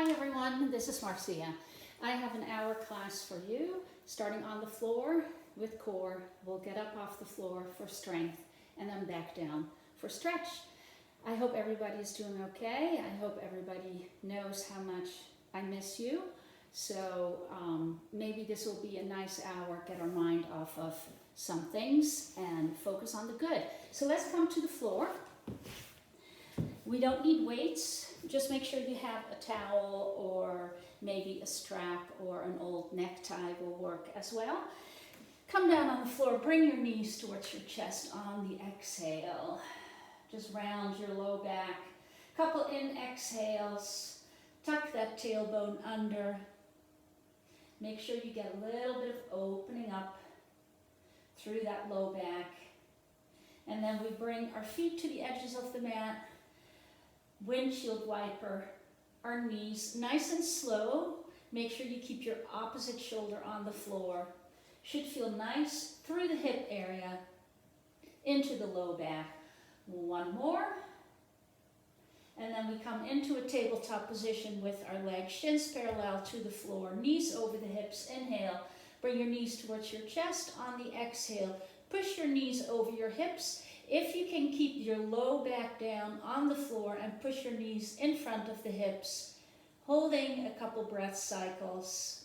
Hi everyone, this is Marcia. I have an hour class for you, starting on the floor with core. We'll get up off the floor for strength and then back down for stretch. I hope everybody's doing okay. I hope everybody knows how much I miss you. So maybe this will be a nice hour, get our mind off of some things and focus on the good. So let's come to the floor. We don't need weights. Just make sure you have a towel or maybe a strap or an old necktie will work as well. Come down on the floor, bring your knees towards your chest on the exhale. Just round your low back. Couple in exhales. Tuck that tailbone under. Make sure you get a little bit of opening up through that low back. And then we bring our feet to the edges of the mat. Windshield wiper our knees nice and slow. Make sure you keep your opposite shoulder on the floor. Should feel nice through the hip area into the low back. One more. And then we come into a tabletop position with our legs shins parallel to the floor, knees over the hips. Inhale, bring your knees towards your chest. On the exhale, push your knees over your hips. If you can keep your low back down on the floor and push your knees in front of the hips, holding a couple breath cycles.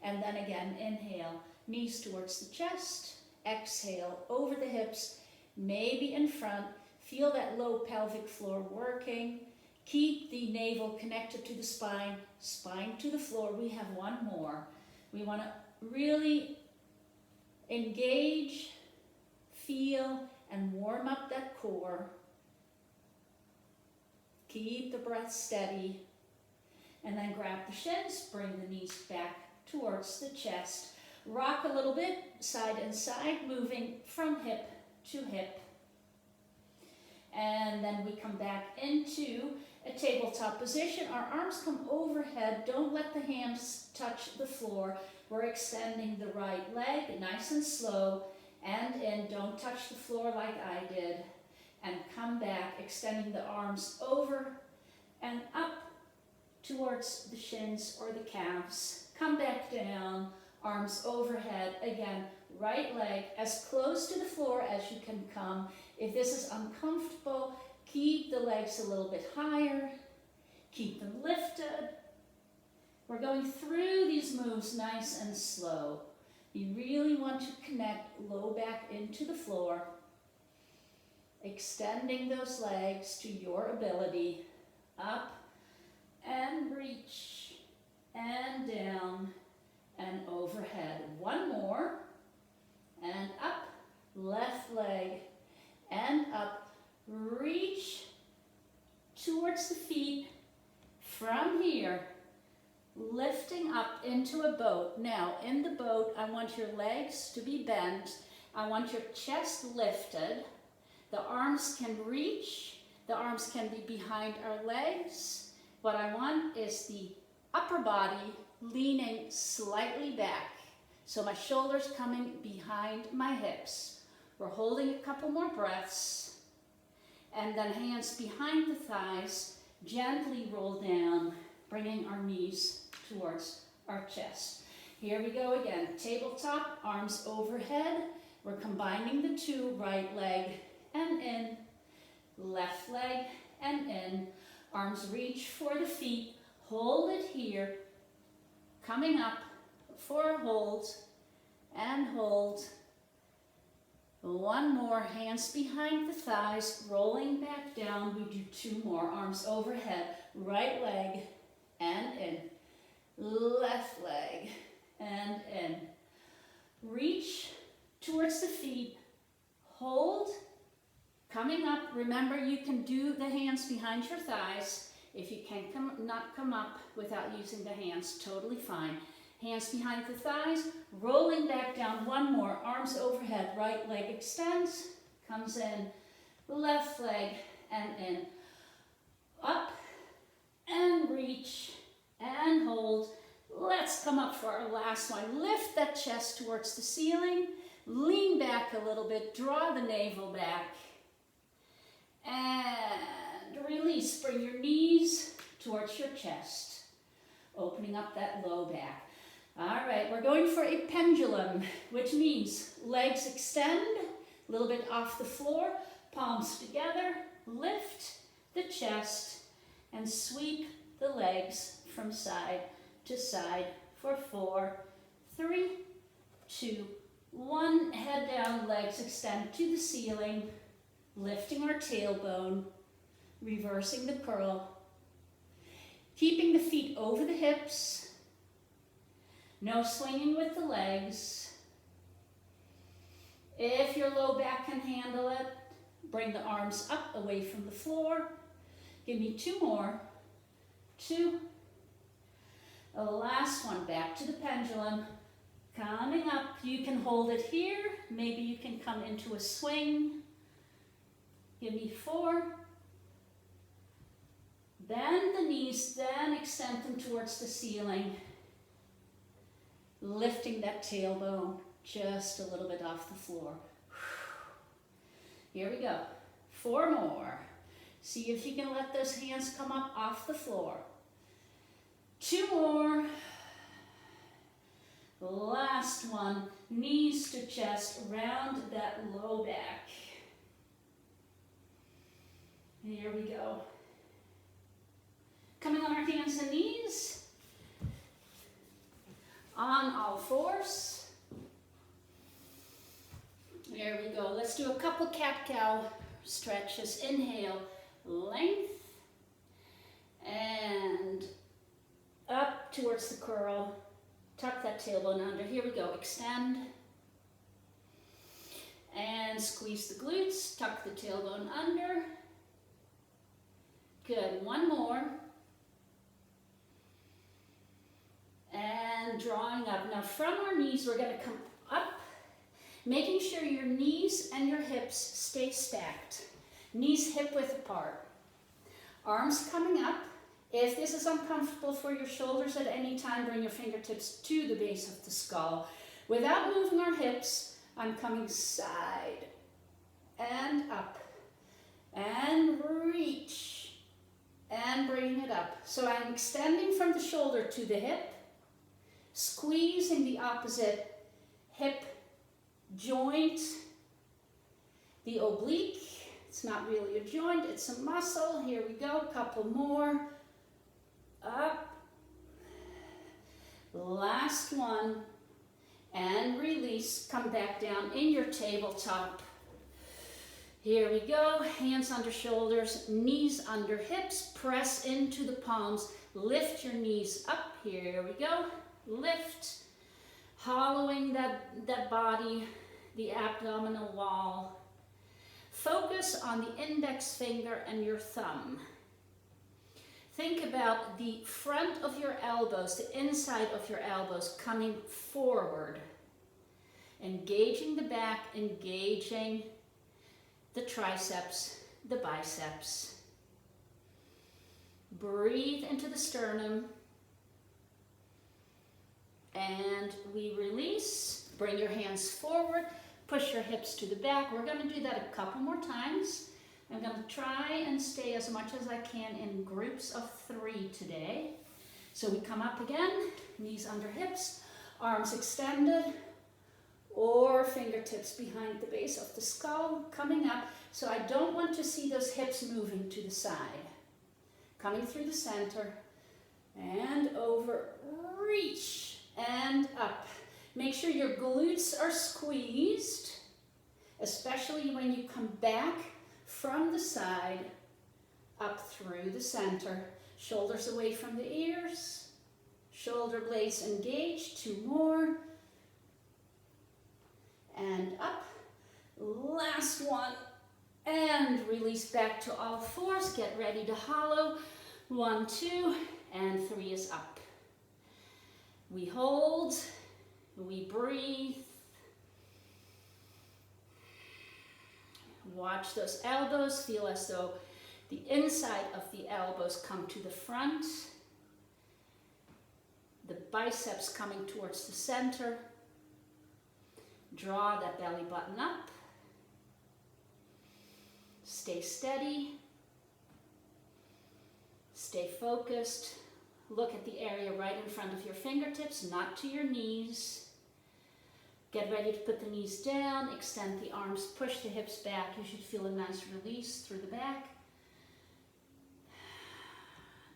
And then again, inhale, knees towards the chest. Exhale, over the hips, maybe in front. Feel that low pelvic floor working. Keep the navel connected to the spine, spine to the floor. We have one more. We want to really engage, feel, and warm up that core. Keep the breath steady. And then grab the shins, bring the knees back towards the chest. Rock a little bit, side and side, moving from hip to hip. And then we come back into a tabletop position. Our arms come overhead. Don't let the hands touch the floor. We're extending the right leg, nice and slow. And in, don't touch the floor like I did. And come back, extending the arms over and up towards the shins or the calves. Come back down, arms overhead. Again, right leg as close to the floor as you can come. If this is uncomfortable, keep the legs a little bit higher. Keep them lifted. We're going through these moves nice and slow. You really want to connect low back into the floor, extending those legs to your ability, up and reach, and down, and overhead. One more, and up, left leg, and up, reach towards the feet from here. Lifting up into a boat. Now, in the boat, I want your legs to be bent. I want your chest lifted. The arms can reach. The arms can be behind our legs. What I want is the upper body leaning slightly back. So my shoulders coming behind my hips. We're holding a couple more breaths. And then hands behind the thighs, gently roll down, bringing our knees towards our chest. Here we go again. Tabletop, arms overhead. We're combining the two, right leg and in, left leg and in. Arms reach for the feet. Hold it here. Coming up for a hold and hold. One more, hands behind the thighs, rolling back down. We do two more, arms overhead, right leg and in, left leg and in. Reach towards the feet, hold, coming up. Remember, you can do the hands behind your thighs. If you can not come up without using the hands, totally fine. Hands behind the thighs, rolling back down. One more, arms overhead, right leg extends, comes in, left leg and in, up and reach and hold. Let's come up for our last one. Lift that chest towards the ceiling, lean back a little bit, draw the navel back, and release. Bring your knees towards your chest. opening up that low back. All right, we're going for a pendulum, which means legs extend, a little bit off the floor, palms together, lift the chest, and sweep the legs from side to side for 4, 3, 2, 1. Head down, legs extend to the ceiling, lifting our tailbone, reversing the curl, keeping the feet over the hips, no swinging with the legs. If your low back can handle it, bring the arms up away from the floor. Give me 2 more. 2. The last one, back to the pendulum. Coming up, you can hold it here. Maybe you can come into a swing. Give me 4. Bend the knees, then extend them towards the ceiling. Lifting that tailbone just a little bit off the floor. Here we go. 4 more. See if you can let those hands come up off the floor. 2 more. Last one. Knees to chest, round that low back. Here we go. Coming on our hands and knees. On all fours. There we go. Let's do a couple cat-cow stretches. Inhale, length, and up towards the curl. Tuck that tailbone under. Here we go. Extend. And squeeze the glutes. Tuck the tailbone under. Good. 1 more. And drawing up. Now from our knees, we're going to come up, making sure your knees and your hips stay stacked. Knees hip width apart. Arms coming up. If this is uncomfortable for your shoulders at any time, bring your fingertips to the base of the skull. Without moving our hips, I'm coming side and up and reach and bringing it up. So I'm extending from the shoulder to the hip, squeezing the opposite hip joint, the oblique. It's not really a joint, it's a muscle. Here we go, couple more. Up. Last one. And release. Come back down in your tabletop. Here we go. Hands under shoulders, knees under hips. Press into the palms. Lift your knees up. Here we go. Lift. Hollowing that body, the abdominal wall. Focus on the index finger and your thumb. Think about the front of your elbows, the inside of your elbows coming forward. Engaging the back, engaging the triceps, the biceps. Breathe into the sternum. And we release. Bring your hands forward. Push your hips to the back. We're going to do that a couple more times. I'm going to try and stay as much as I can in groups of 3 today. So we come up again, knees under hips, arms extended, or fingertips behind the base of the skull, coming up. So I don't want to see those hips moving to the side. Coming through the center, and over, reach, and up. Make sure your glutes are squeezed, especially when you come back from the side, up through the center. Shoulders away from the ears. Shoulder blades engaged. 2 more. And up. Last one. And release back to all fours. Get ready to hollow. 1, 2, and 3 is up. We hold. We breathe. Watch those elbows. Feel as though the inside of the elbows come to the front. The biceps coming towards the center. Draw that belly button up. Stay steady. Stay focused. Look at the area right in front of your fingertips, not to your knees. Get ready to put the knees down, extend the arms, push the hips back. You should feel a nice release through the back.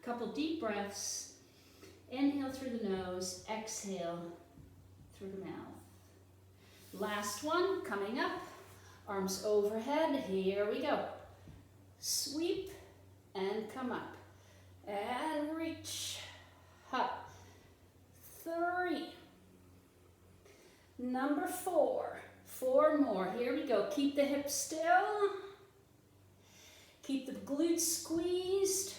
A couple deep breaths. Inhale through the nose, exhale through the mouth. Last one, coming up. Arms overhead, here we go. Sweep and come up. And reach, up. 3. Number 4. 4 more, here we go. Keep the hips still. Keep the glutes squeezed.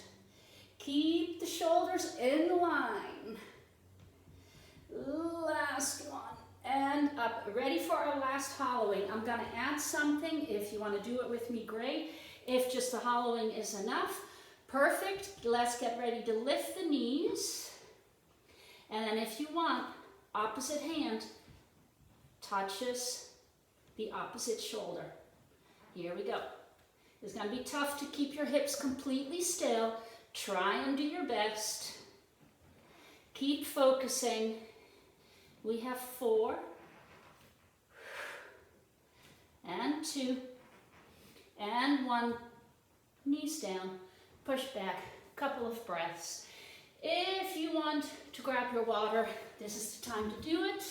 Keep the shoulders in line. Last one. And up. Ready for our last hollowing. I'm going to add something. If you want to do it with me, great. If just the hollowing is enough, perfect. Let's get ready to lift the knees. And then if you want, opposite hand touches the opposite shoulder. Here we go. It's going to be tough to keep your hips completely still. Try and do your best. Keep focusing. We have 4 and 2 and 1. Knees down, push back, couple of breaths. If you want to grab your water, this is the time to do it.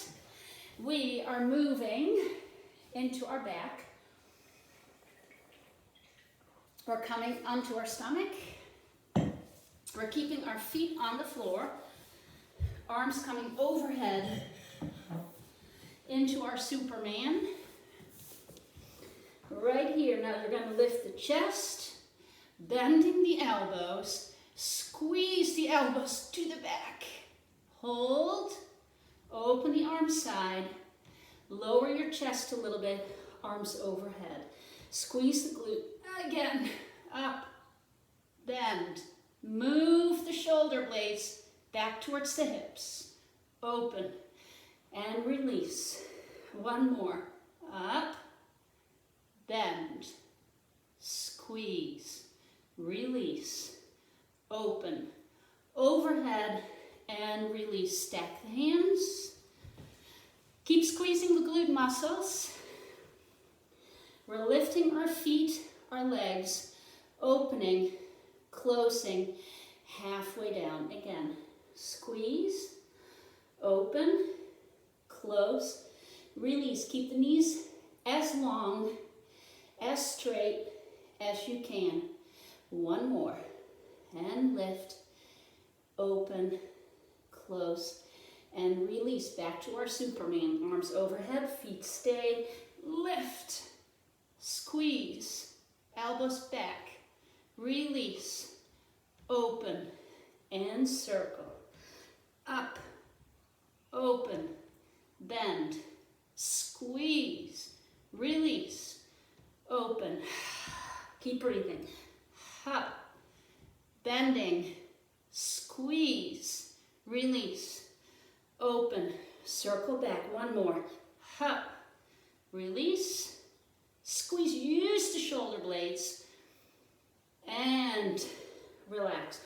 We are moving into our back. We're coming onto our stomach. We're keeping our feet on the floor. Arms coming overhead into our Superman. Right here, now you're going to lift the chest, bending the elbows, squeeze the elbows to the back. Hold, open the arm side, lower your chest a little bit, arms overhead. Squeeze the glute, again, up, bend, move the shoulder blades back towards the hips, open, and release. One more, up, bend, squeeze, release, open, overhead, and release. Stack the hands. Keep squeezing the glute muscles. We're lifting our feet, our legs, opening, closing, halfway down. Again, squeeze, open, close, release. Keep the knees as long, as straight as you can. One more. And lift, open, close, and release. Back to our Superman. Arms overhead, feet stay. Lift, squeeze, elbows back, release, open, and circle. Up, open, bend, squeeze, release, open. Keep breathing. Up, bending, squeeze, release, open, circle back. One more. Up, release, squeeze. Use the shoulder blades and relax.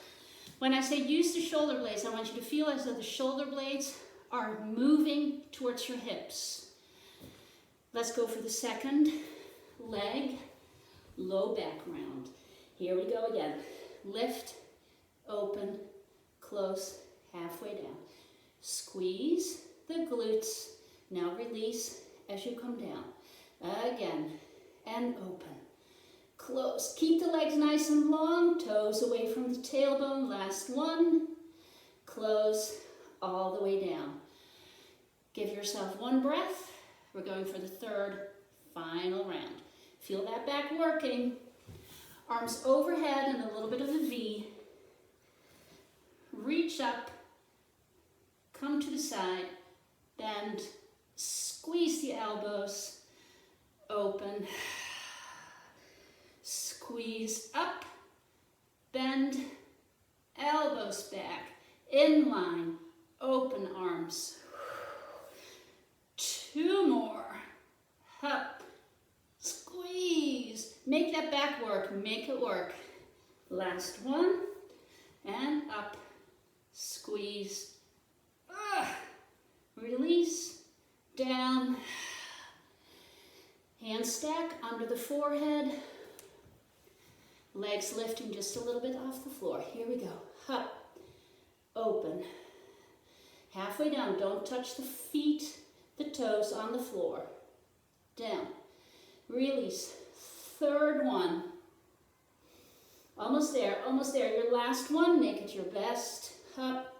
When I say use the shoulder blades, I want you to feel as though the shoulder blades are moving towards your hips. Let's go for the second leg, low back round. Here we go again. Lift, open, close, halfway down. Squeeze the glutes. Now release as you come down. Again, and open. Close. Keep the legs nice and long, toes away from the tailbone. Last one. Close all the way down. Give yourself one breath. We're going for the third, final round. Feel that back working. Arms overhead and a little bit of a V. Reach up, come to the side, bend, squeeze the elbows, open, squeeze up, bend, elbows back, in line, open arms. 2 more. Up, squeeze. Make that back work, make it work. Last one, and up, squeeze, release, down, hands stack under the forehead, legs lifting just a little bit off the floor. Here we go. Up, open, halfway down. Don't touch the feet, the toes on the floor. Down, release, third one. Almost there, almost there. Your last one, make it your best. Up,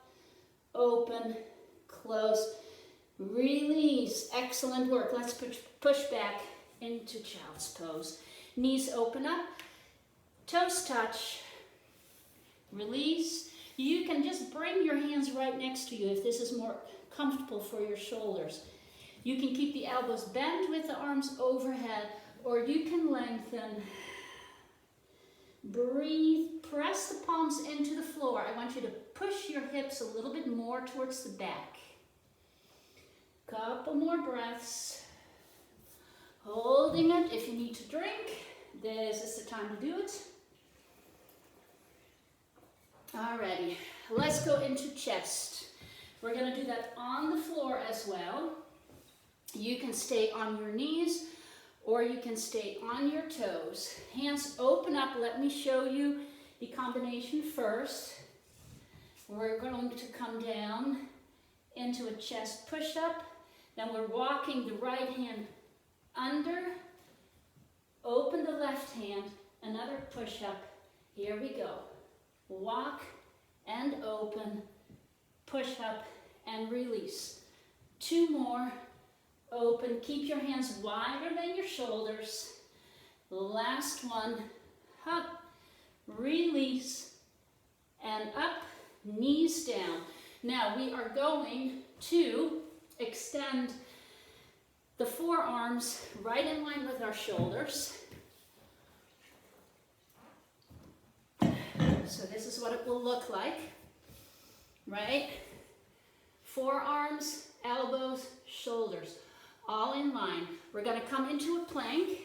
open, close, release. Excellent work. Let's push back into child's pose. Knees open up, toes touch, release. You can just bring your hands right next to you if this is more comfortable for your shoulders. You can keep the elbows bent with the arms overhead, or you can lengthen. Breathe, press the palms into the floor. I want you to push your hips a little bit more towards the back. Couple more breaths. Holding it. If you need to drink, this is the time to do it. Alrighty, let's go into chest. We're going to do that on the floor as well. You can stay on your knees, or you can stay on your toes. Hands open up. Let me show you the combination first. We're going to come down into a chest push-up. Then we're walking the right hand under. Open the left hand. Another push-up. Here we go. Walk and open. Push-up and release. Two more. Open, keep your hands wider than your shoulders. Last one, up, release, and up, knees down. Now we are going to extend the forearms right in line with our shoulders. So this is what it will look like, right? Forearms, elbows, shoulders. All in line. We're going to come into a plank,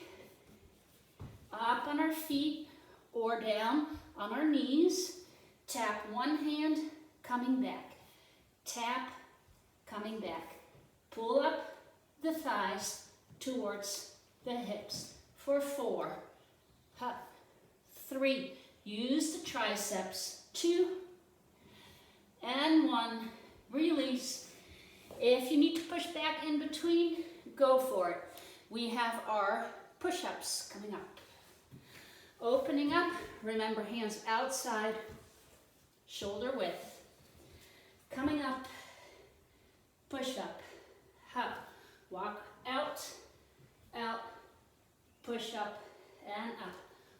up on our feet or down on our knees. Tap one hand, coming back. Tap, coming back. Pull up the thighs towards the hips for 4. Up. 3. Use the triceps. 2. And 1. Release. If you need to push back in between, go for it. We have our push-ups coming up. Opening up, remember hands outside, shoulder width. Coming up, push up, walk out, out, push up and up.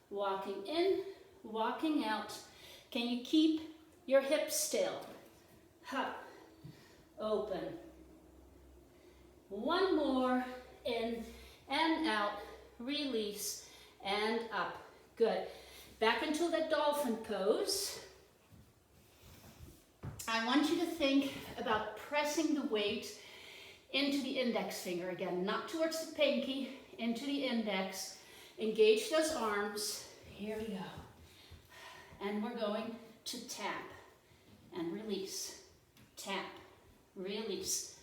Walking in, walking out. Can you keep your hips still? Open. One more, in and out, release, and up. Good. Back into that dolphin pose. I want you to think about pressing the weight into the index finger again, not towards the pinky, into the index. Engage those arms. Here we go. And we're going to tap and release. Tap, release.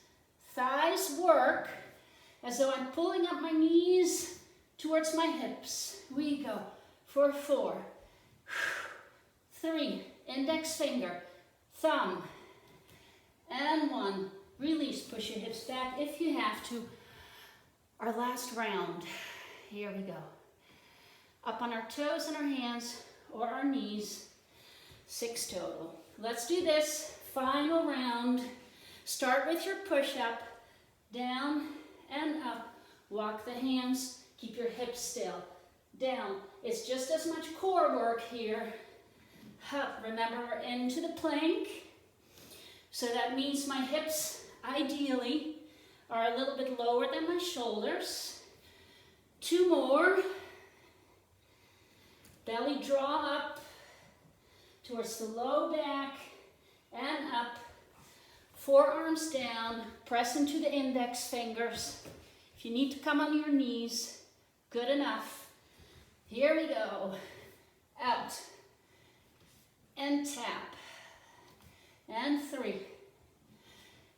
Thighs work as though I'm pulling up my knees towards my hips. We go for 4, 3, index finger, thumb, and 1. Release, push your hips back if you have to. Our last round. Here we go. Up on our toes and our hands or our knees. 6 total. Let's do this. Final round. Start with your push-up. Down and up. Walk the hands. Keep your hips still. Down. It's just as much core work here. Up. Remember, we're into the plank. So that means my hips, ideally, are a little bit lower than my shoulders. 2 more. Belly draw up towards the low back and up. Forearms down, press into the index fingers. If you need to come on your knees, good enough. Here we go. Out. And tap. And and 3,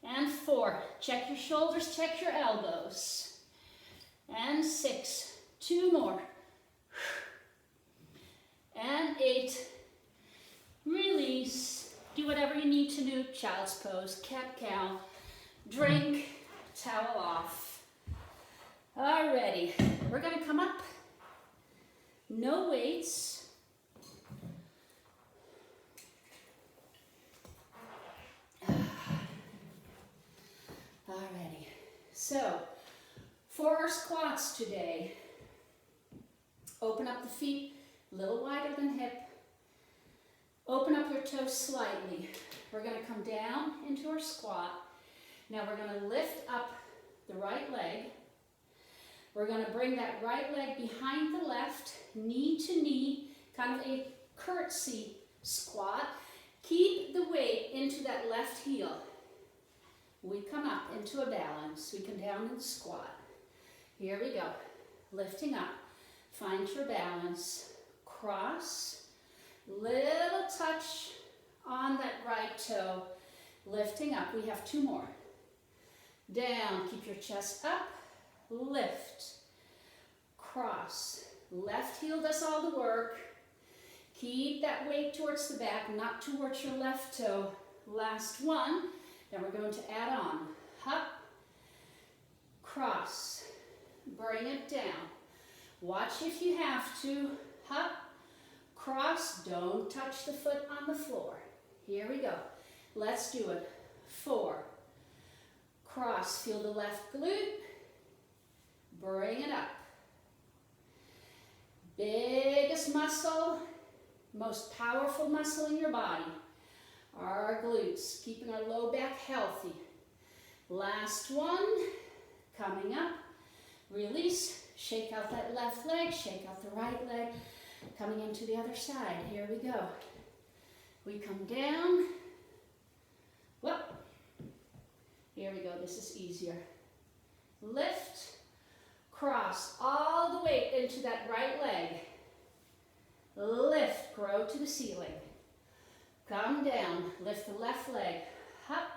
and 4. Check your shoulders, check your elbows. And 6, 2 more. And 8, release. Do whatever you need to do. Child's pose, cat-cow, drink, towel off. Alrighty, we're gonna come up. No weights. Alrighty, so for our squats today, open up the feet a little wider than hip. Open up your toes slightly. We're going to come down into our squat. Now we're going to lift up the right leg. We're going to bring that right leg behind the left, knee to knee, kind of a curtsy squat. Keep the weight into that left heel. We come up into a balance. We come down in the squat. Here we go. Lifting up. Find your balance. Cross. Little touch on that right toe. Lifting up. We have 2 more. Down. Keep your chest up. Lift. Cross. Left heel does all the work. Keep that weight towards the back, not towards your left toe. Last one. Then we're going to add on. Hop. Cross. Bring it down. Watch if you have to. Hop. Cross. Don't touch the foot on the floor. Here we go. Let's do it. 4. Cross. Feel the left glute. Bring it up. Biggest muscle, most powerful muscle in your body are our glutes, keeping our low back healthy. Last one, coming up. Release, shake out that left leg, shake out the right leg, coming into the other side. Here we go. We come down. Whoop. Here we go, this is easier. Lift, cross all the weight into that right leg. Lift, grow to the ceiling. Come down, lift the left leg. Hop,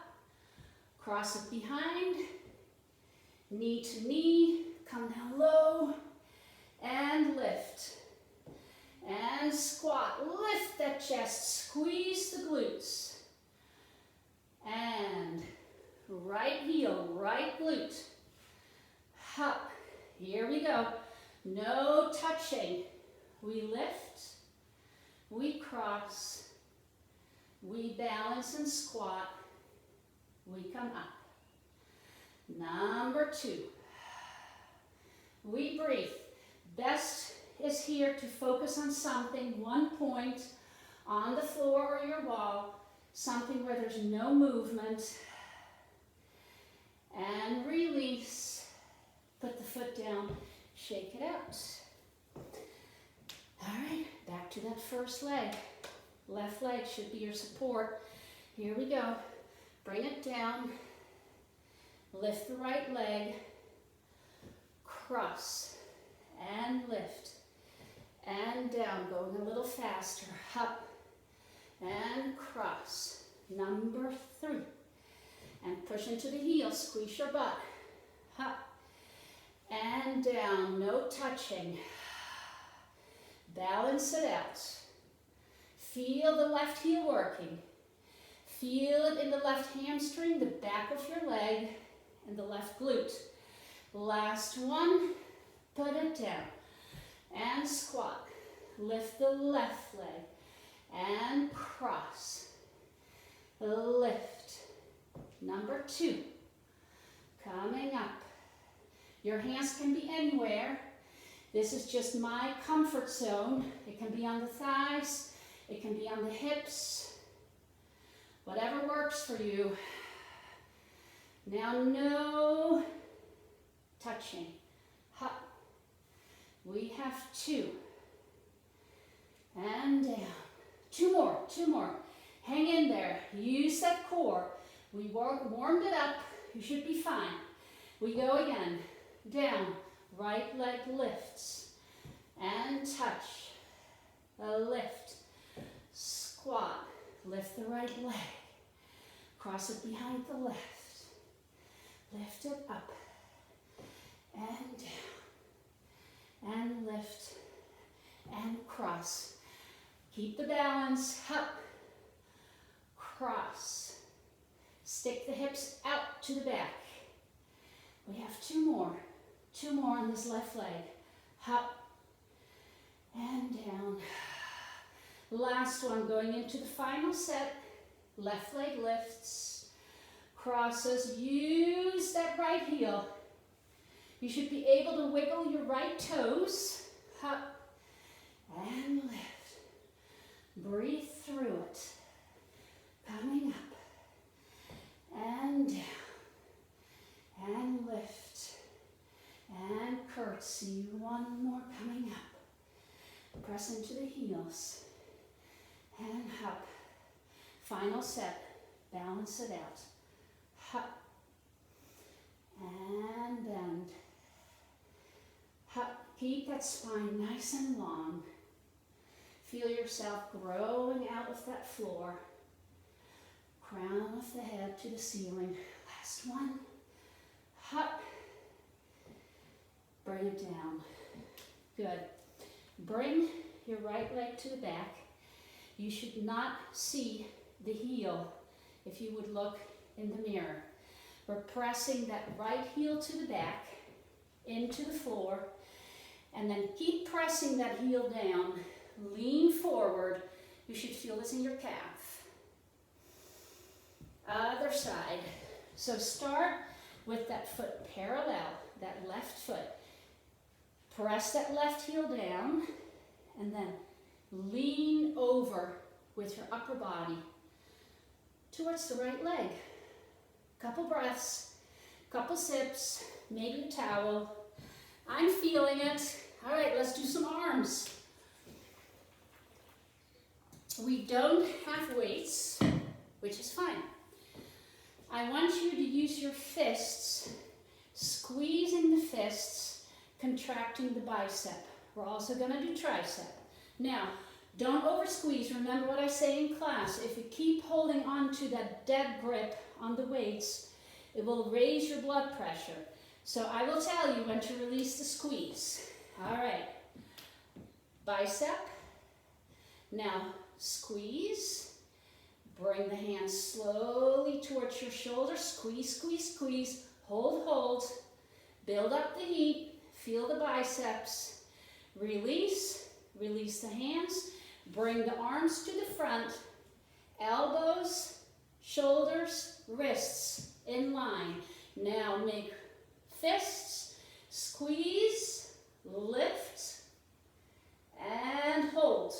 cross it behind. Knee to knee, come down low. And lift. And squat, lift that chest, squeeze the glutes. And right heel, right glute. Hop. Here we go. No touching. We lift, we cross, we balance and squat, we come up. Number 2. We breathe. Best is here to focus on something, one point on the floor or your wall, something where there's no movement. And release. Put the foot down, shake it out. All right, back to that first leg. Left leg should be your support. Here we go. Bring it down. Lift the right leg. Cross and lift. And down, going a little faster. Up and cross. Number 3. And push into the heel, squeeze your butt. Up. And down, no touching. Balance it out. Feel the left heel working. Feel it in the left hamstring, the back of your leg, and the left glute. Last one, put it down. And squat. Lift the left leg. And cross. Lift. Number 2. Coming up. Your hands can be anywhere. This is just my comfort zone. It can be on the thighs. It can be on the hips. Whatever works for you. Now, no touching. Hop. We have 2. And down. 2 more, 2 more. Hang in there. Use that core. We warmed it up. You should be fine. We go again. Down, right leg lifts, and touch, a lift, squat, lift the right leg, Cross it behind the left. Lift it up and down and lift and cross. Keep the balance. Up, cross. Stick the hips out to the back. We have two more on this left leg. Up and down. Last one, going into the final set. Left leg lifts, crosses. Use that right heel. You should be able to wiggle your right toes. Up and lift. Breathe through it. Coming up and down and lift and curtsy. One more coming up. Press into the heels and up. Final set. Balance it out. Up and bend. Up. Keep that spine nice and long. Feel yourself growing out of that floor. Crown of the head to the ceiling. Last one. Up. Bring it down. Good. Bring your right leg to the back. You should not see the heel if you would look in the mirror. We're pressing that right heel to the back, into the floor, and then keep pressing that heel down. Lean forward. You should feel this in your calf. Other side. So start with that foot parallel, that left foot. Press that left heel down, and then lean over with your upper body towards the right leg. Couple breaths, couple sips, maybe a towel. I'm feeling it. All right, let's do some arms. We don't have weights, which is fine. I want you to use your fists, squeezing the fists, contracting the bicep. We're also going to do tricep. Now, don't over squeeze. Remember what I say in class. If you keep holding on to that dead grip on the weights, it will raise your blood pressure. So I will tell you when to release the squeeze. All right. Bicep. Now squeeze. Bring the hands slowly towards your shoulders. Squeeze, squeeze, squeeze. Hold, hold. Build up the heat. Feel the biceps. Release. Release the hands. Bring the arms to the front. Elbows, shoulders, wrists in line. Now make fists. Squeeze. Lift. And hold.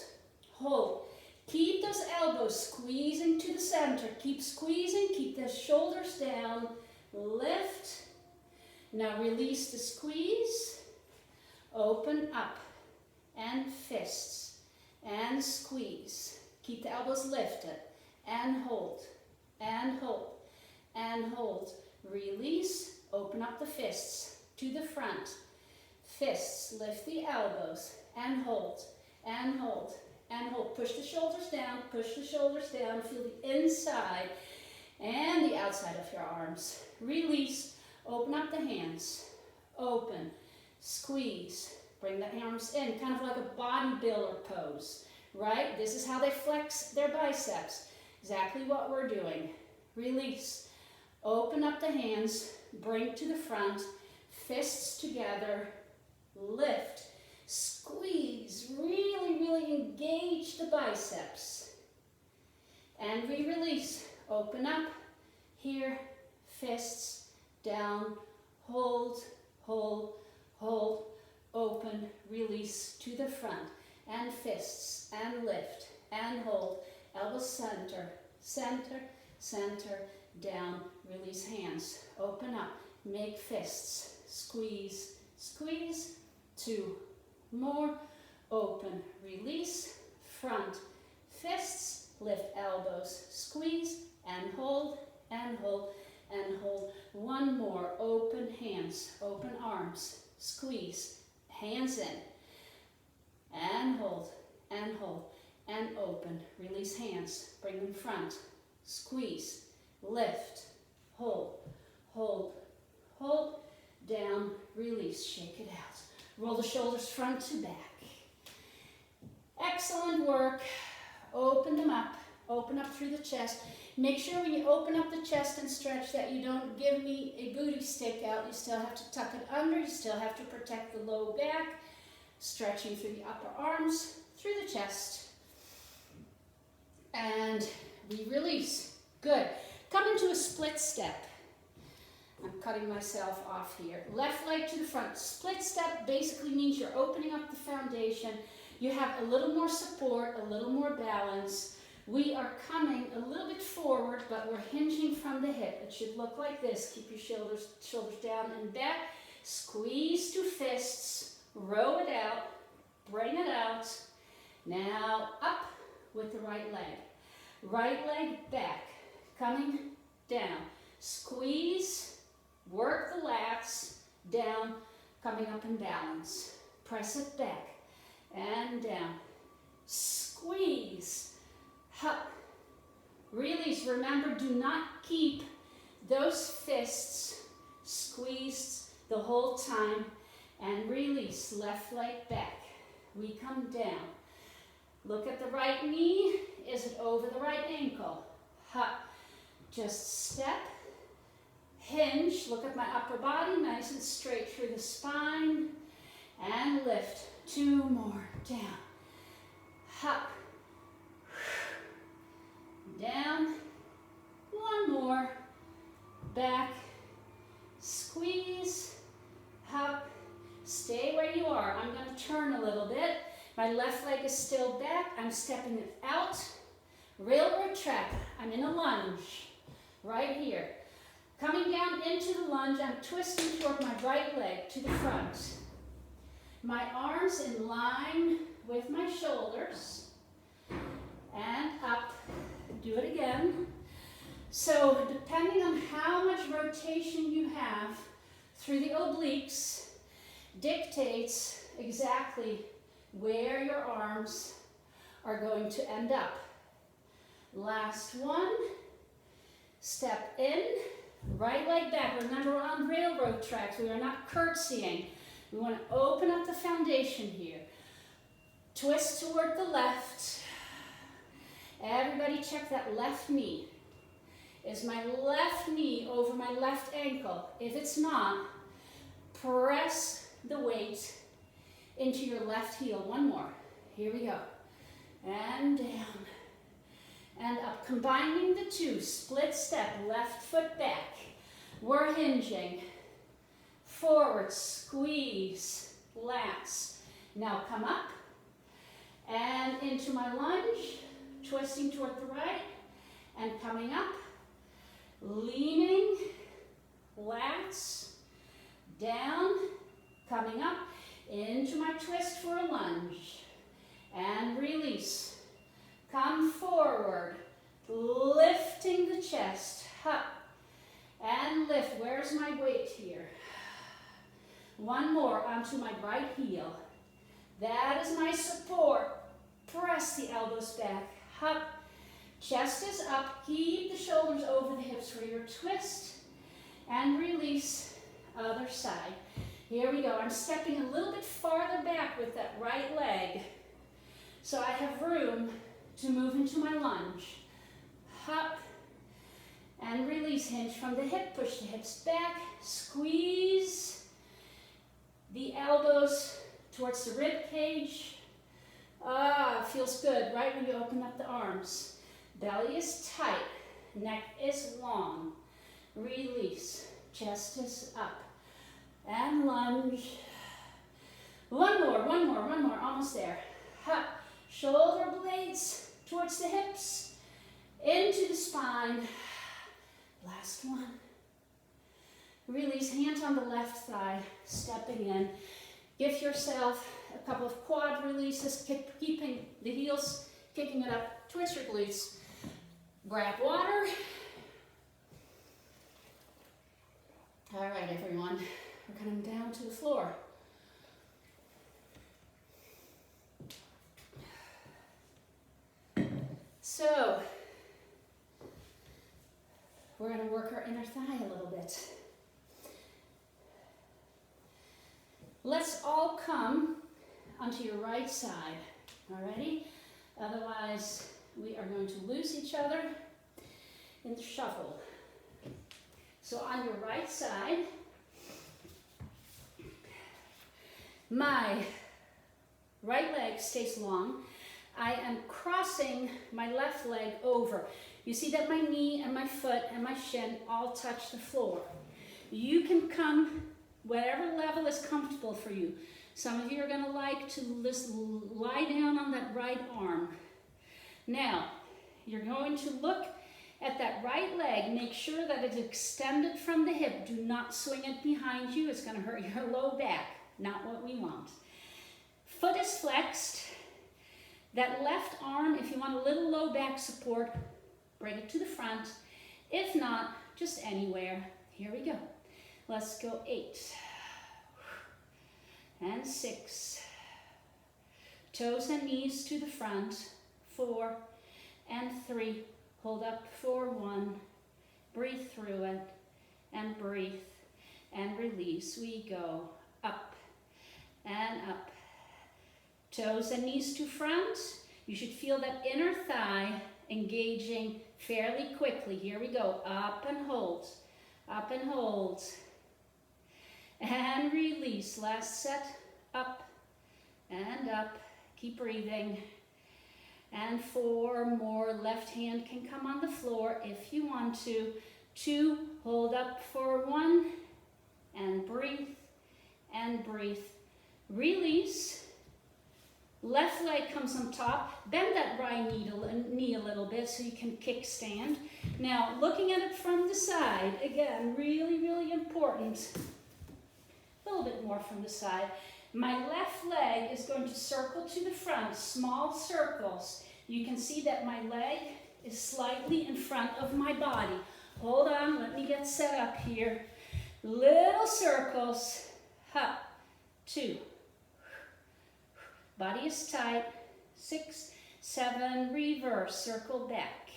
Hold. Keep those elbows squeezing to the center. Keep squeezing. Keep the shoulders down. Lift. Now release the squeeze. Open up. And fists. And squeeze. Keep the elbows lifted. And hold. And hold. And hold. Release. Open up the fists to the front. Fists. Lift the elbows. And hold. And hold. And hold. Push the shoulders down. Push the shoulders down. Feel the inside and the outside of your arms. Release. Open up the hands. Open. Squeeze. Bring the arms in, kind of like a bodybuilder pose, right? This is how they flex their biceps. Exactly what we're doing. Release. Open up the hands. Bring to the front. Fists together. Lift. Squeeze. Really, really engage the biceps. And we release. Open up. Here. Fists. Down. Hold. Hold. Hold. Open, release to the front, and fists, and lift, and hold, elbows center, center, center, down, release hands, open up, make fists, squeeze, squeeze, two more, open, release, front, fists, lift elbows, squeeze, and hold, and hold, and hold, one more, open hands, open arms, squeeze, hands in, and hold, and open, release hands, bring them front, squeeze, lift, hold, hold, hold, down, release, shake it out. Roll the shoulders front to back. Excellent work. Open them up. Open up through the chest. Make sure when you open up the chest and stretch that you don't give me a booty stick out. You still have to tuck it under. You still have to protect the low back. Stretching through the upper arms, through the chest. And we release. Good. Come into a split step. I'm cutting myself off here. Left leg to the front. Split step basically means you're opening up the foundation. You have a little more support, a little more balance. We are coming a little bit forward, but we're hinging from the hip. It should look like this. Keep your shoulders down and back. Squeeze to fists. Row it out. Bring it out. Now up with the right leg. Right leg back. Coming down. Squeeze. Work the lats. Down. Coming up in balance. Press it back. And down. Squeeze. Up. Release. Remember, do not keep those fists squeezed the whole time. And release. Left leg back. We come down. Look at the right knee. Is it over the right ankle? Up. Just step. Hinge. Look at my upper body. Nice and straight through the spine. And lift. 2 more. Down. Up. Down. 1 more. Back. Squeeze. Up. Stay where you are. I'm going to turn a little bit. My left leg is still back. I'm stepping it out. Railroad track. I'm in a lunge. Right here. Coming down into the lunge, I'm twisting toward my right leg to the front. My arms in line with my shoulders. And up. Do it again. So depending on how much rotation you have through the obliques dictates exactly where your arms are going to end up. Last one. Step in. Right leg back. Remember, we're on railroad tracks. We are not curtsying. We want to open up the foundation here. Twist toward the left. Everybody check that left knee. Is my left knee over my left ankle? If it's not, press the weight into your left heel. 1 more. Here we go. And down. And up. Combining the 2. Split step. Left foot back. We're hinging. Forward. Squeeze. Lats. Now come up. And into my lunge. Twisting toward the right. And coming up. Leaning. Lats. Down. Coming up. Into my twist for a lunge. And release. Come forward, lifting the chest, up, and lift. Where's my weight here? 1 more onto my right heel. That is my support. Press the elbows back, up. Chest is up. Keep the shoulders over the hips for your twist, and release. Other side. Here we go. I'm stepping a little bit farther back with that right leg, so I have room to move into my lunge. Up and release. Hinge from the hip. Push the hips back. Squeeze the elbows towards the rib cage. Feels good right when you open up the arms. Belly is tight. Neck is long. Release. Chest is up. And lunge. 1 more. Almost there. Up. Shoulder blades towards the hips, into the spine. Last one. Release, hands on the left thigh, stepping in. Give yourself a couple of quad releases, keeping the heels, kicking it up. Twist your glutes. Grab water. All right, everyone. We're coming down to the floor. So, We're going to work our inner thigh a little bit. Let's all come onto your right side. Alrighty? Otherwise, we are going to lose each other in the shuffle. So on your right side, my right leg stays long. I am crossing my left leg over. You see that my knee and my foot and my shin all touch the floor. You can come whatever level is comfortable for you. Some of you are going to like to just lie down on that right arm. Now, you're going to look at that right leg. Make sure that it's extended from the hip. Do not swing it behind you. It's going to hurt your low back. Not what we want. Foot is flexed. That left arm, if you want a little low back support, bring it to the front. If not, just anywhere. Here we go. Let's go 8 and 6. Toes and knees to the front. 4 and 3. Hold up for 1. Breathe through it and breathe and release. We go up and up. Toes and knees to front. You should feel that inner thigh engaging fairly quickly. Here we go. Up and hold. Up and hold. And release. Last set. Up and up. Keep breathing. And 4 more. Left hand can come on the floor if you want to. 2. Hold up for 1. And breathe. And breathe. Release. Left leg comes on top. Bend that right knee a little bit so you can kickstand. Now, looking at it from the side, again, really, really important. A little bit more from the side. My left leg is going to circle to the front, small circles. You can see that my leg is slightly in front of my body. Hold on, let me get set up here. Little circles. Up, 2. Body is tight. 6, 7, reverse, circle back.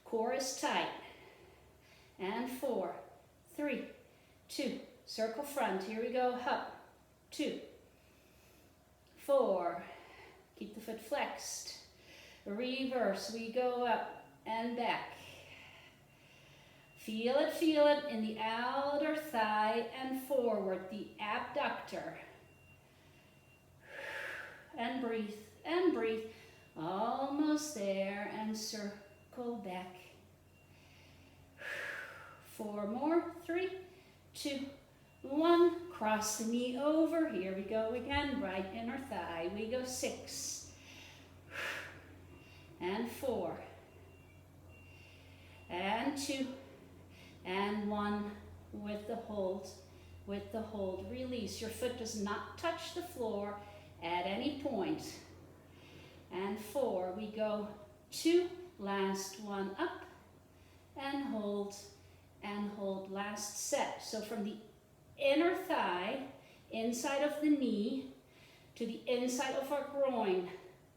Core is tight. And 4, 3, 2, circle front. Here we go. Up, 2, 4. Keep the foot flexed. Reverse. We go up and back. Feel it in the outer thigh and forward, the abductor. And breathe, almost there, and circle back. 4 more, 3, 2, 1, cross the knee over, here we go again, right inner thigh, we go 6, and 4, and 2, and 1, with the hold, release. Your foot does not touch the floor at any point. And 4, we go 2, last one, up, and hold, last set. So from the inner thigh, inside of the knee, to the inside of our groin,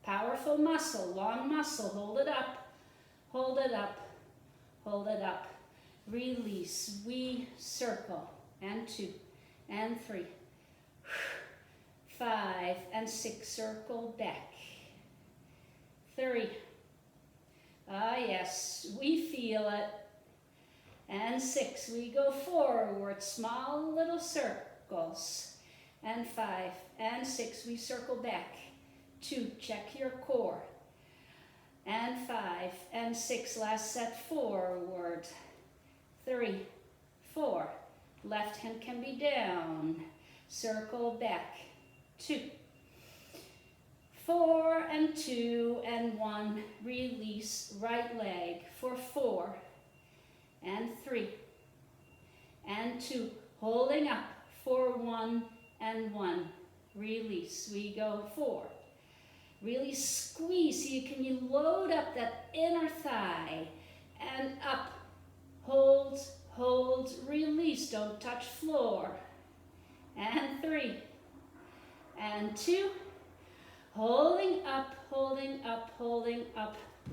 powerful muscle, long muscle, hold it up, release, we circle, and 2, and 3, 5, and 6, circle back. 3. Ah, yes, we feel it. And 6, we go forward, small little circles. And 5, and 6, we circle back. 2, check your core. And 5, and 6, last set forward. 3, 4, left hand can be down. Circle back. 2, 4, and 2, and 1, release, right leg for 4, and 3, and 2, holding up for 1, and 1, release, we go 4, really squeeze so you load up that inner thigh, and up, hold, release, don't touch floor, and 3, and 2, holding up,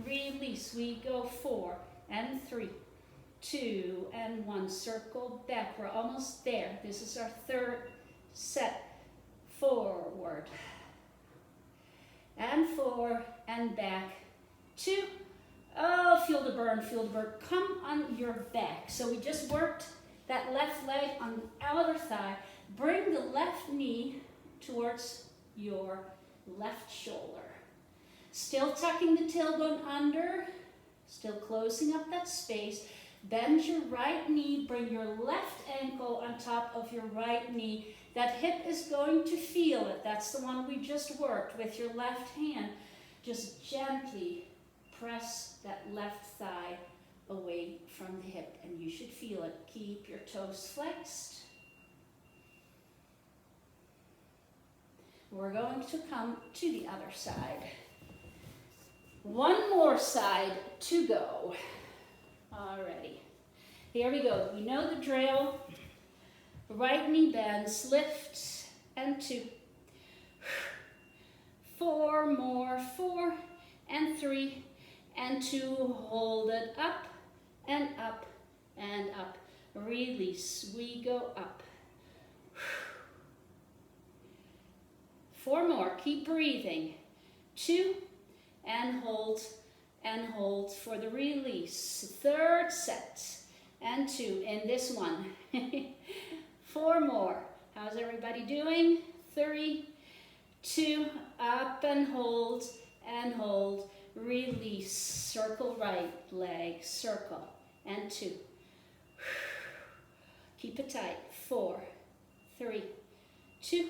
release. We go 4 and 3, 2, and 1. Circle back. We're almost there. This is our third set. Forward. And 4, and back. 2. Oh, feel the burn, feel the burn. Come on your back. So we just worked that left leg on the outer thigh. Bring the left knee towards your left shoulder. Still tucking the tailbone under, still closing up that space. Bend your right knee, bring your left ankle on top of your right knee. That hip is going to feel it. That's the one we just worked with your left hand. Just gently press that left thigh away from the hip, and you should feel it. Keep your toes flexed. We're going to come to the other side. One more side to go. Alrighty. Here we go. You know the drill. Right knee bends, lift, and 2. 4 more, 4, and 3, and 2. Hold it up, and up, and up. Release. We go up. 4 more. Keep breathing. 2, and hold for the release. Third set, and 2 in this one. 4 more. How's everybody doing? 3, 2, up and hold, release. Circle right leg, circle, and 2. Keep it tight. 4, 3, 2,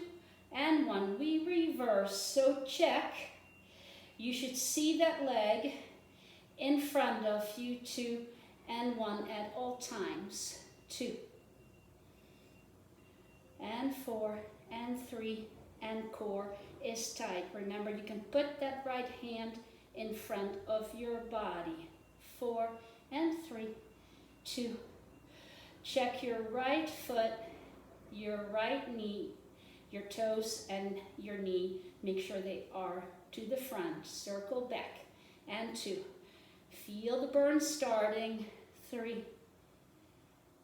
and 1. We reverse, so check. You should see that leg in front of you. 2 and 1 at all times. 2 and 4 and 3, and core is tight. Remember, you can put that right hand in front of your body. 4 and 3, 2. Check your right foot, your right knee, your toes and your knee. Make sure they are to the front. Circle back, and 2. Feel the burn starting. 3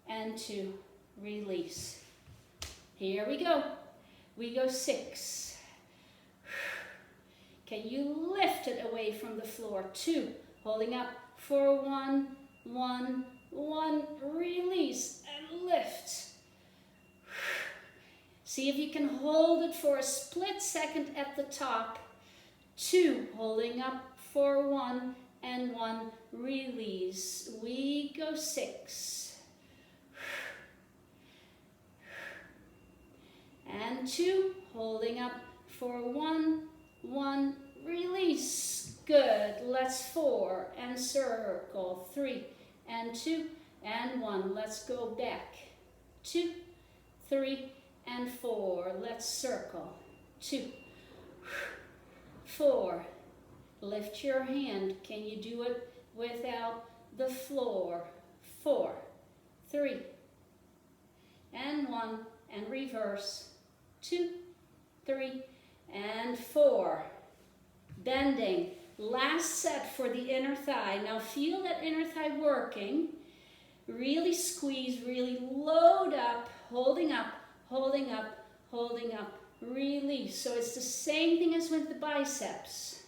and 2. Release. Here we go. We go 6. Can you lift it away from the floor? 2. Holding up for 1, 1, 1. Release and lift. See if you can hold it for a split second at the top. 2. Holding up for 1 and 1. Release. We go 6. And 2, holding up for 1, 1, release. Good. Let's 4 and circle. 3 and 2 and 1. Let's go back. 2, 3 and 4. Let's circle. 2, 4. Lift your hand. Can you do it without the floor? 4, 3 and 1, and reverse. 2, 3, and 4. Bending. Last set for the inner thigh. Now feel that inner thigh working. Really squeeze, really load up, holding up, holding up, holding up. Release. So it's the same thing as with the biceps.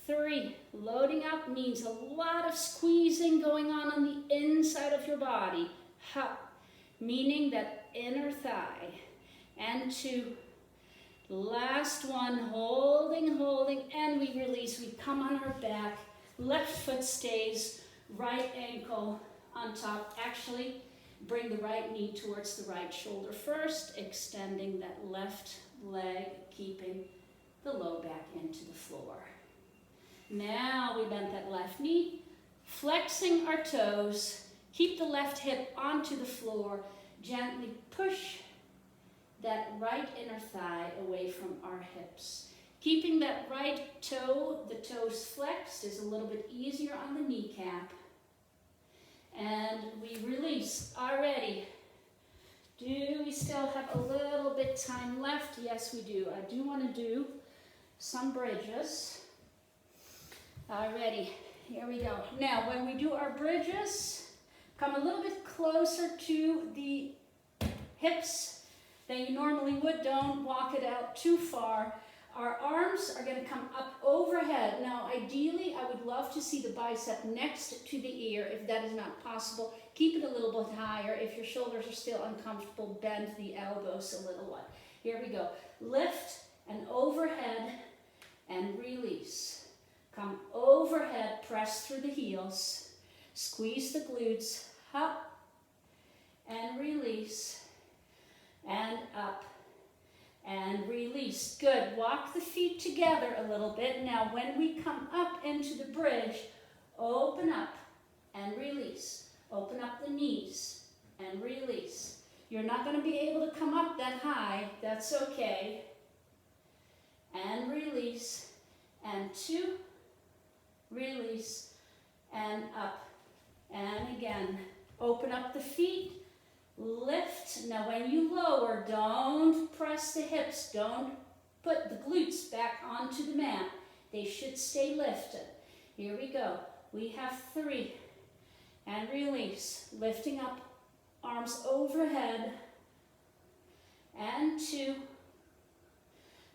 3. Loading up means a lot of squeezing going on the inside of your body. Up, meaning that inner thigh. And 2. Last one, holding, holding, and we release. We come on our back. Left foot stays, right ankle on top. Actually, bring the right knee towards the right shoulder first, extending that left leg, keeping the low back into the floor. Now we bend that left knee, flexing our toes. Keep the left hip onto the floor. Gently push that right inner thigh away from our hips. Keeping that right toe, the toes flexed, is a little bit easier on the kneecap. And we release. Already. Do we still have a little bit time left? Yes, we do. I do want to do some bridges. Already. Here we go. Now, when we do our bridges, come a little bit closer to the hips than you normally would. Don't walk it out too far. Our arms are going to come up overhead. Now, ideally, I would love to see the bicep next to the ear. If that is not possible, keep it a little bit higher. If your shoulders are still uncomfortable, bend the elbows a little bit. Here we go. Lift and overhead and release. Come overhead, press through the heels. Squeeze the glutes, up and release. And up and release. Good. Walk the feet together a little bit. Now, when we come up into the bridge, open up and release. Open up the knees and release. You're not going to be able to come up that high. That's okay. And release. And 2. Release. And up. And again. Open up the feet. Lift. Now when you lower, don't press the hips. Don't put the glutes back onto the mat. They should stay lifted. Here we go. We have 3. And release. Lifting up, arms overhead. And 2.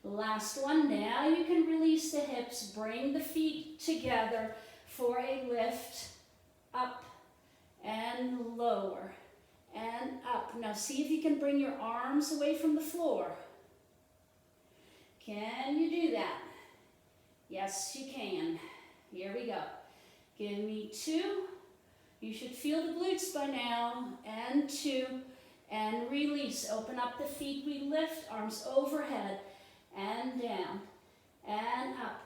Last one. Now you can release the hips. Bring the feet together for a lift. Up and lower. And up. Now see if you can bring your arms away from the floor. Can you do that? Yes, you can. Here we go. Give me 2. You should feel the glutes by now. And 2. And release. Open up the feet. We lift. Arms overhead. And down. And up.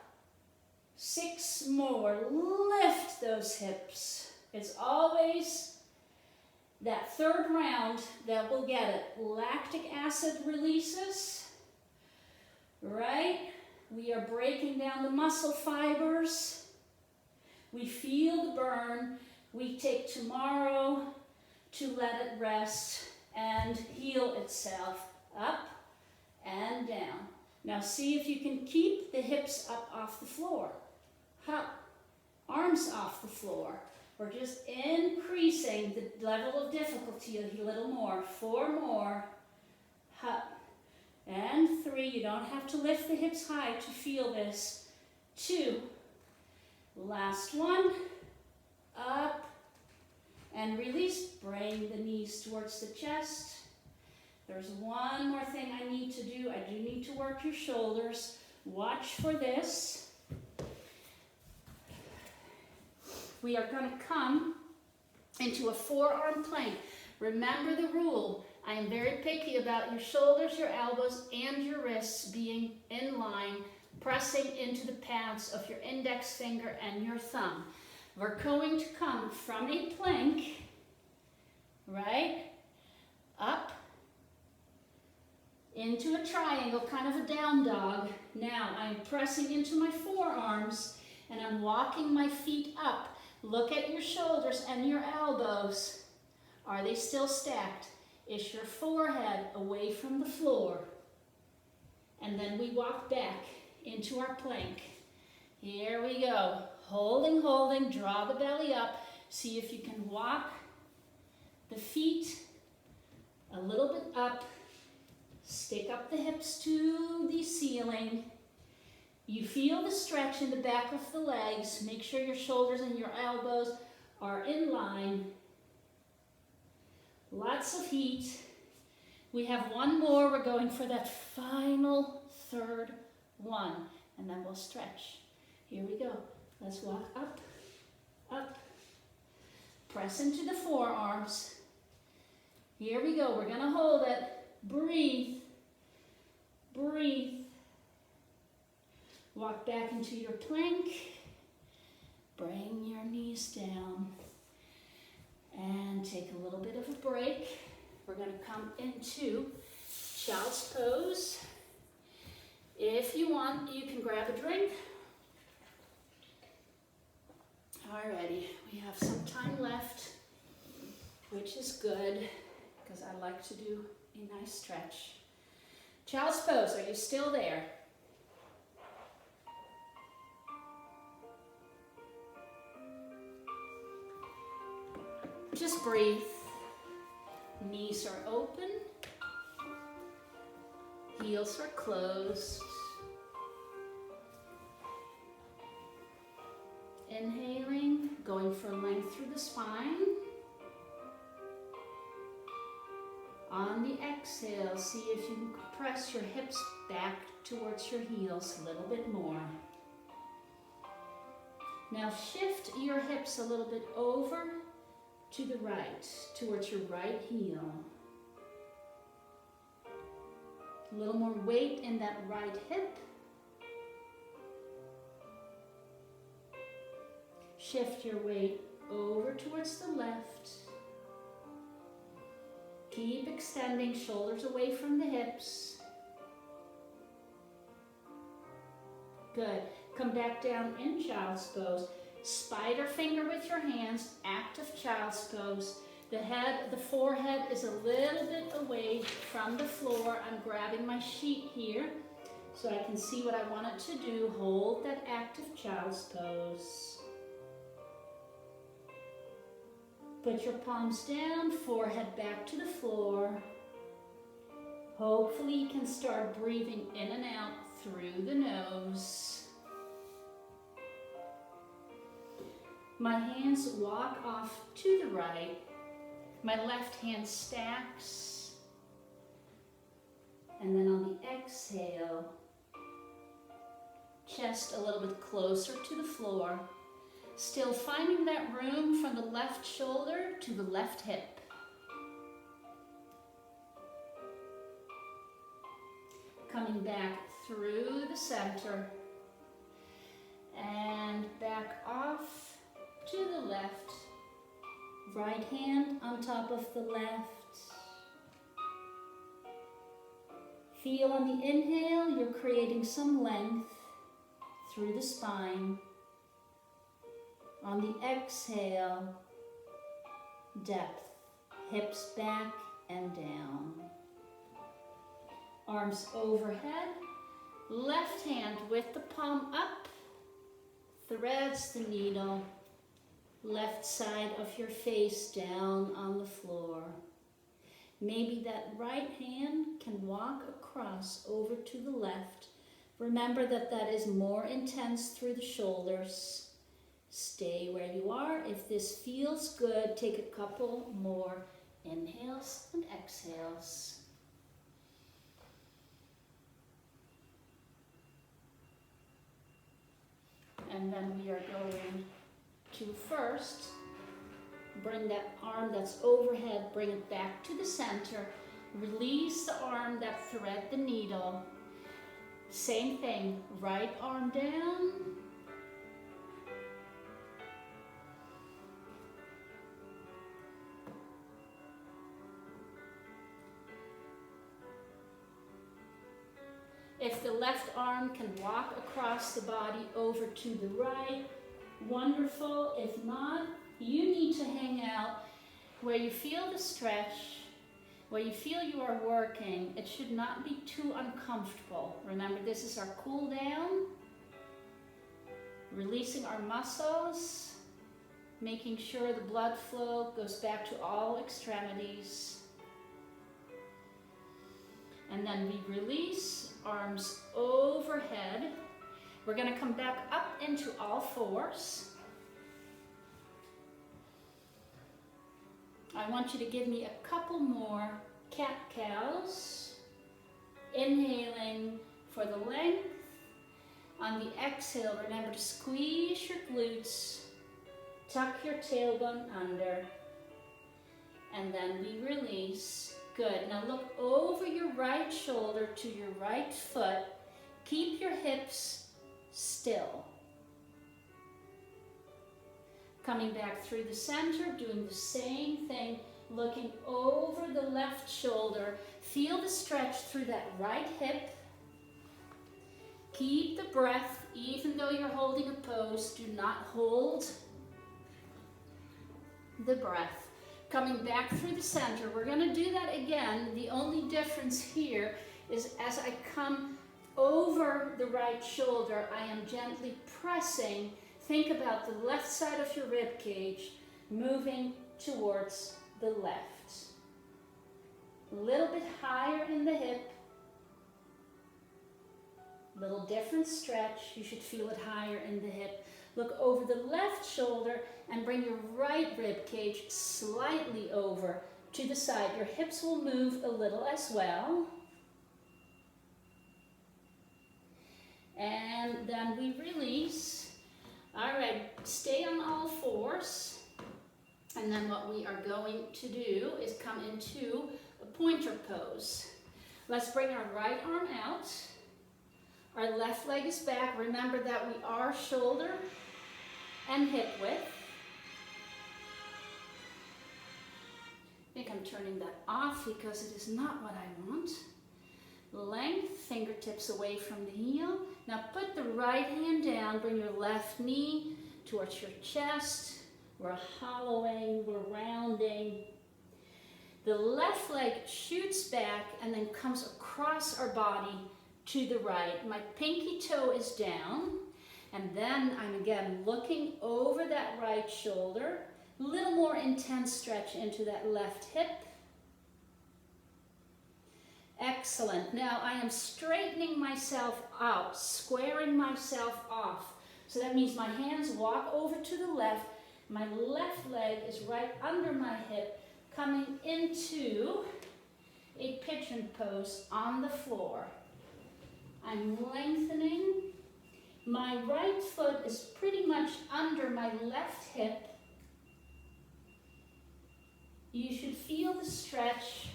6 more. Lift those hips. It's always that third round that will get it. Lactic acid releases, right? We are breaking down the muscle fibers. We feel the burn. We take tomorrow to let it rest and heal itself up and down. Now see if you can keep the hips up off the floor. Up, arms off the floor. We're just increasing the level of difficulty a little more. 4 more. Up. And 3. You don't have to lift the hips high to feel this. 2. Last one. Up. And release. Bring the knees towards the chest. There's one more thing I need to do. I do need to work your shoulders. Watch for this. We are going to come into a forearm plank. Remember the rule. I am very picky about your shoulders, your elbows, and your wrists being in line, pressing into the pads of your index finger and your thumb. We're going to come from a plank, right, up into a triangle, kind of a down dog. Now I'm pressing into my forearms and I'm walking my feet up. Look at your shoulders and your elbows. Are they still stacked? Is your forehead away from the floor? And then we walk back into our plank. Here we go. Holding, holding, draw the belly up. See if you can walk the feet a little bit up. Stick up the hips to the ceiling. You feel the stretch in the back of the legs. Make sure your shoulders and your elbows are in line. Lots of heat. We have one more. We're going for that final third one. And then we'll stretch. Here we go. Let's walk up, up. Press into the forearms. Here we go. We're going to hold it. Breathe. Breathe. Walk back into your plank. Bring your knees down. And take a little bit of a break. We're going to come into child's pose. If you want, you can grab a drink. Alrighty, we have some time left, which is good because I like to do a nice stretch. Child's pose, are you still there? Just breathe. Knees are open. Heels are closed. Inhaling, going for length through the spine. On the exhale, see if you can press your hips back towards your heels a little bit more. Now shift your hips a little bit over to the right, towards your right heel. A little more weight in that right hip. Shift your weight over towards the left. Keep extending, shoulders away from the hips. Good. Come back down in child's pose. Spider finger with your hands, active child's pose. The forehead is a little bit away from the floor. I'm grabbing my sheet here so I can see what I want it to do. Hold that active child's pose. Put your palms down, forehead back to the floor. Hopefully you can start breathing in and out through the nose. My hands walk off to the right. My left hand stacks. And then on the exhale, chest a little bit closer to the floor. Still finding that room from the left shoulder to the left hip. Coming back through the center and back off to the left. Right hand on top of the left. Feel on the inhale, you're creating some length through the spine. On the exhale, depth, hips back and down. Arms overhead, left hand with the palm up, threads the needle, left side of your face down on the floor. Maybe that right hand can walk across over to the left. Remember that that is more intense through the shoulders. Stay where you are. If this feels good, take a couple more inhales and exhales. And then we are going to first bring that arm that's overhead, bring it back to the center. Release the arm that thread the needle. Same thing, right arm down. If the left arm can walk across the body over to the right, wonderful. If not, you need to hang out where you feel the stretch, where you feel you are working. It should not be too uncomfortable. Remember, this is our cool down. Releasing our muscles, making sure the blood flow goes back to all extremities. And then we release, arms overhead. We're going to come back up into all fours. I want you to give me a couple more cat-cows. Inhaling for the length. On the exhale, remember to squeeze your glutes. Tuck your tailbone under. And then we release. Good. Now look over your right shoulder to your right foot. Keep your hips still. Coming back through the center, doing the same thing, looking over the left shoulder. Feel the stretch through that right hip. Keep the breath, even though you're holding a pose. Do not hold the breath. Coming back through the center, we're going to do that again. The only difference here is as I come over the right shoulder, I am gently pressing. Think about the left side of your rib cage, moving towards the left. A little bit higher in the hip. Little different stretch. You should feel it higher in the hip. Look over the left shoulder and bring your right rib cage slightly over to the side. Your hips will move a little as well. And then we release. All right, stay on all fours. And then what we are going to do is come into a pointer pose. Let's bring our right arm out. Our left leg is back. Remember that we are shoulder and hip width. I think I'm turning that off because it is not what I want. Length, fingertips away from the heel. Now put the right hand down, bring your left knee towards your chest. We're hollowing, we're rounding. The left leg shoots back and then comes across our body to the right. My pinky toe is down. And then I'm again looking over that right shoulder. A little more intense stretch into that left hip. Excellent. Now I am straightening myself out, squaring myself off. So that means my hands walk over to the left. My left leg is right under my hip, coming into a pigeon pose on the floor. I'm lengthening. My right foot is pretty much under my left hip. You should feel the stretch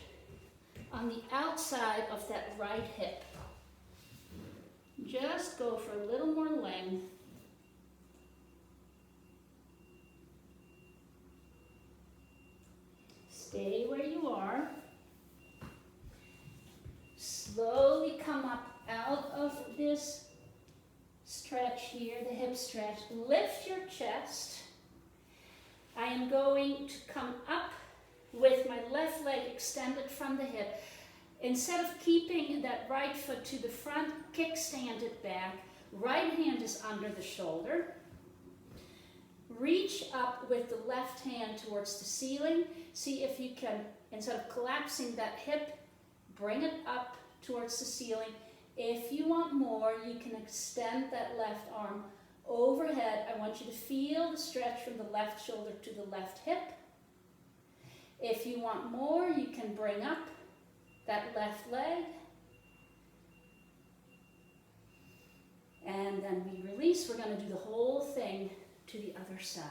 on the outside of that right hip. Just go for a little more length. Stay where you are. Slowly come up out of this stretch here, the hip stretch. Lift your chest. I am going to come up with my left leg extended from the hip. Instead of keeping that right foot to the front, kickstand it back. Right hand is under the shoulder. Reach up with the left hand towards the ceiling. See if you can, instead of collapsing that hip, bring it up towards the ceiling. If you want more, you can extend that left arm overhead. I want you to feel the stretch from the left shoulder to the left hip. If you want more, you can bring up that left leg. And then we release. We're going to do the whole thing to the other side.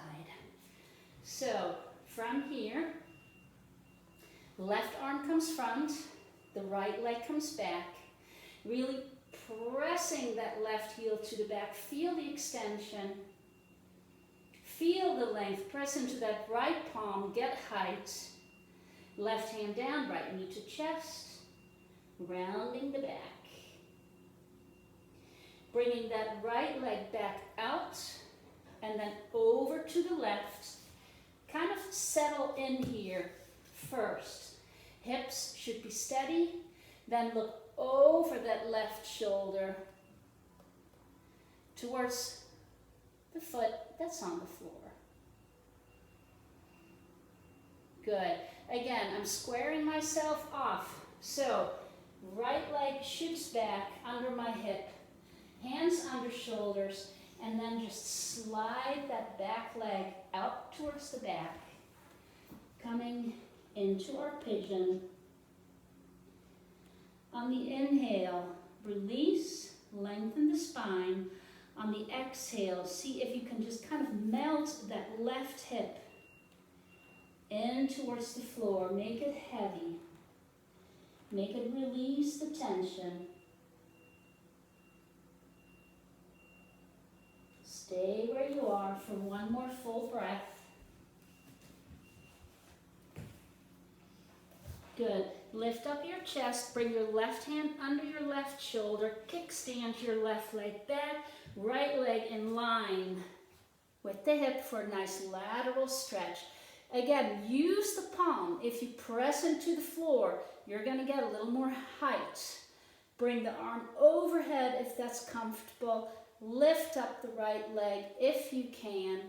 So from here, left arm comes front, the right leg comes back. Really pressing that left heel to the back. Feel the extension. Feel the length. Press into that right palm. Get height. Left hand down, right knee to chest. Rounding the back. Bringing that right leg back out and then over to the left. Kind of settle in here first. Hips should be steady. Then look over that left shoulder towards the foot that's on the floor. Good. Again, I'm squaring myself off. So, right leg shoots back under my hip, hands under shoulders, and then just slide that back leg out towards the back, coming into our pigeon. On the inhale, release, lengthen the spine. On the exhale, see if you can just kind of melt that left hip in towards the floor. Make it heavy. Make it release the tension. Stay where you are for one more full breath. Good. Lift up your chest, bring your left hand under your left shoulder, kickstand your left leg back, right leg in line with the hip for a nice lateral stretch. Again, use the palm. If you press into the floor, you're going to get a little more height. Bring the arm overhead if that's comfortable. Lift up the right leg if you can,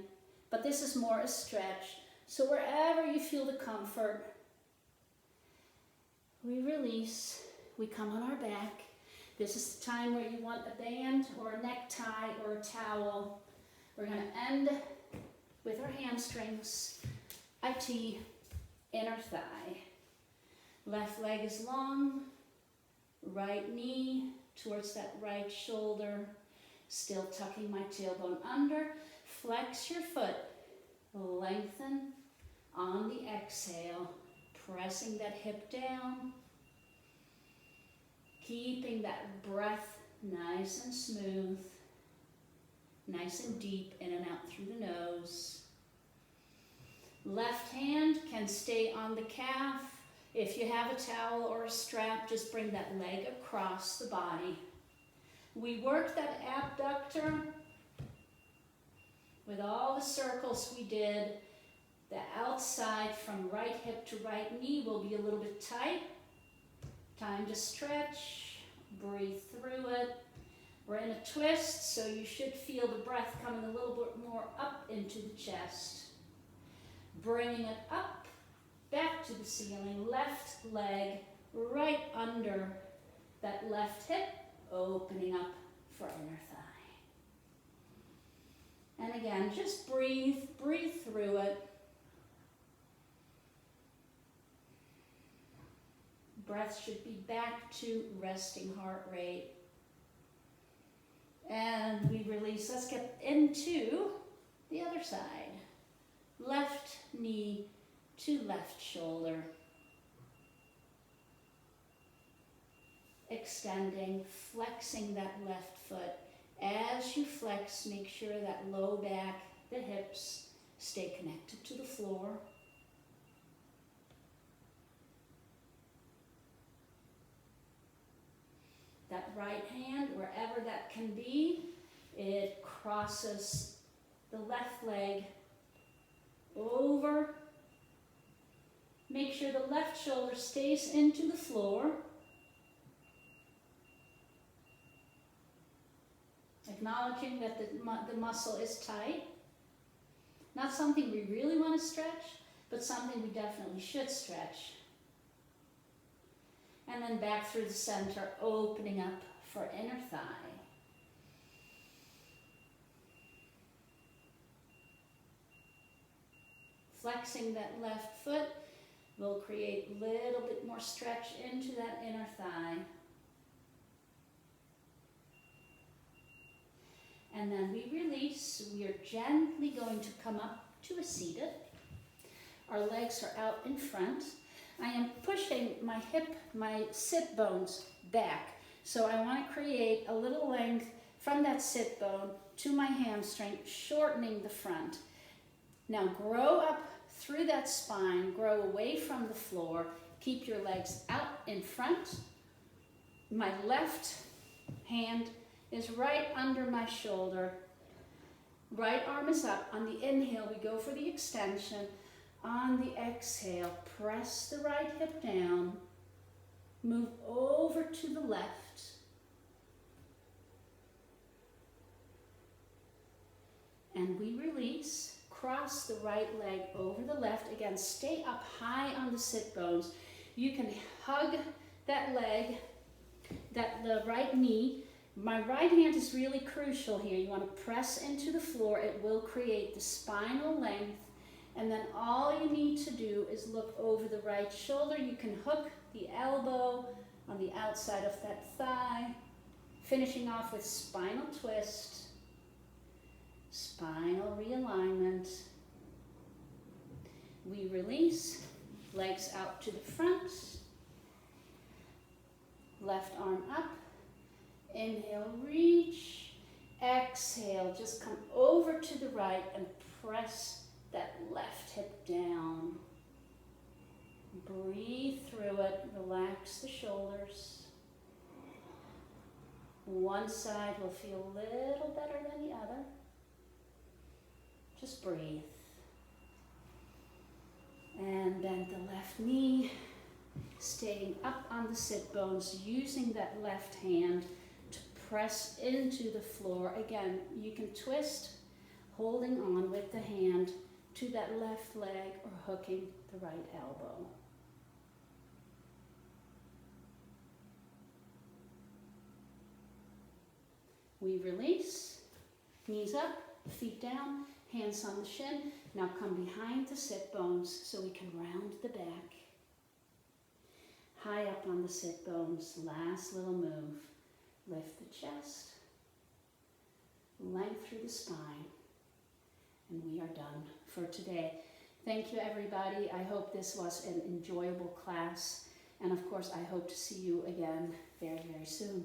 but this is more a stretch. So wherever you feel the comfort, we release, we come on our back. This is the time where you want a band or a necktie or a towel. We're going to end with our hamstrings, IT, inner thigh. Left leg is long, right knee towards that right shoulder, still tucking my tailbone under. Flex your foot, lengthen on the exhale, pressing that hip down, keeping that breath nice and smooth, nice and deep, in and out through the nose. Left hand can stay on the calf. If you have a towel or a strap, just bring that leg across the body. We work that abductor with all the circles we did. The outside from right hip to right knee will be a little bit tight. Time to stretch, breathe through it. We're in a twist, so you should feel the breath coming a little bit more up into the chest. Bringing it up, back to the ceiling, left leg right under that left hip, opening up for inner thigh. And again, just breathe through it. Breath should be back to resting heart rate. And we release. Let's get into the other side. Left knee to left shoulder. Extending, flexing that left foot. As you flex, make sure that low back, the hips, stay connected to the floor. That right hand, wherever that can be, it crosses the left leg over. Make sure the left shoulder stays into the floor. Acknowledging that the muscle is tight. Not something we really want to stretch, but something we definitely should stretch. And then back through the center, opening up for inner thigh. Flexing that left foot will create a little bit more stretch into that inner thigh. And then we release. We are gently going to come up to a seated. Our legs are out in front. I am pushing my sit bones back. So I want to create a little length from that sit bone to my hamstring, shortening the front. Now grow up through that spine, grow away from the floor. Keep your legs out in front. My left hand is right under my shoulder. Right arm is up. On the inhale, we go for the extension. On the exhale, press the right hip down. Move over to the left. And we release. Cross the right leg over the left. Again, stay up high on the sit bones. You can hug that leg, the right knee. My right hand is really crucial here. You want to press into the floor. It will create the spinal length. And then all you need to do is look over the right shoulder. You can hook the elbow on the outside of that thigh. Finishing off with spinal twist. Spinal realignment. We release. Legs out to the front. Left arm up. Inhale, reach. Exhale, just come over to the right and press that left hip down. Breathe through it. Relax the shoulders. One side will feel a little better than the other. Just breathe. And bend the left knee, staying up on the sit bones, using that left hand to press into the floor. Again, you can twist, holding on with the hand to that left leg or hooking the right elbow. We release, knees up, feet down, hands on the shin. Now come behind the sit bones so we can round the back. High up on the sit bones, last little move. Lift the chest, length through the spine, and we are done for today. Thank you, everybody. I hope this was an enjoyable class, and of course, I hope to see you again very, very soon.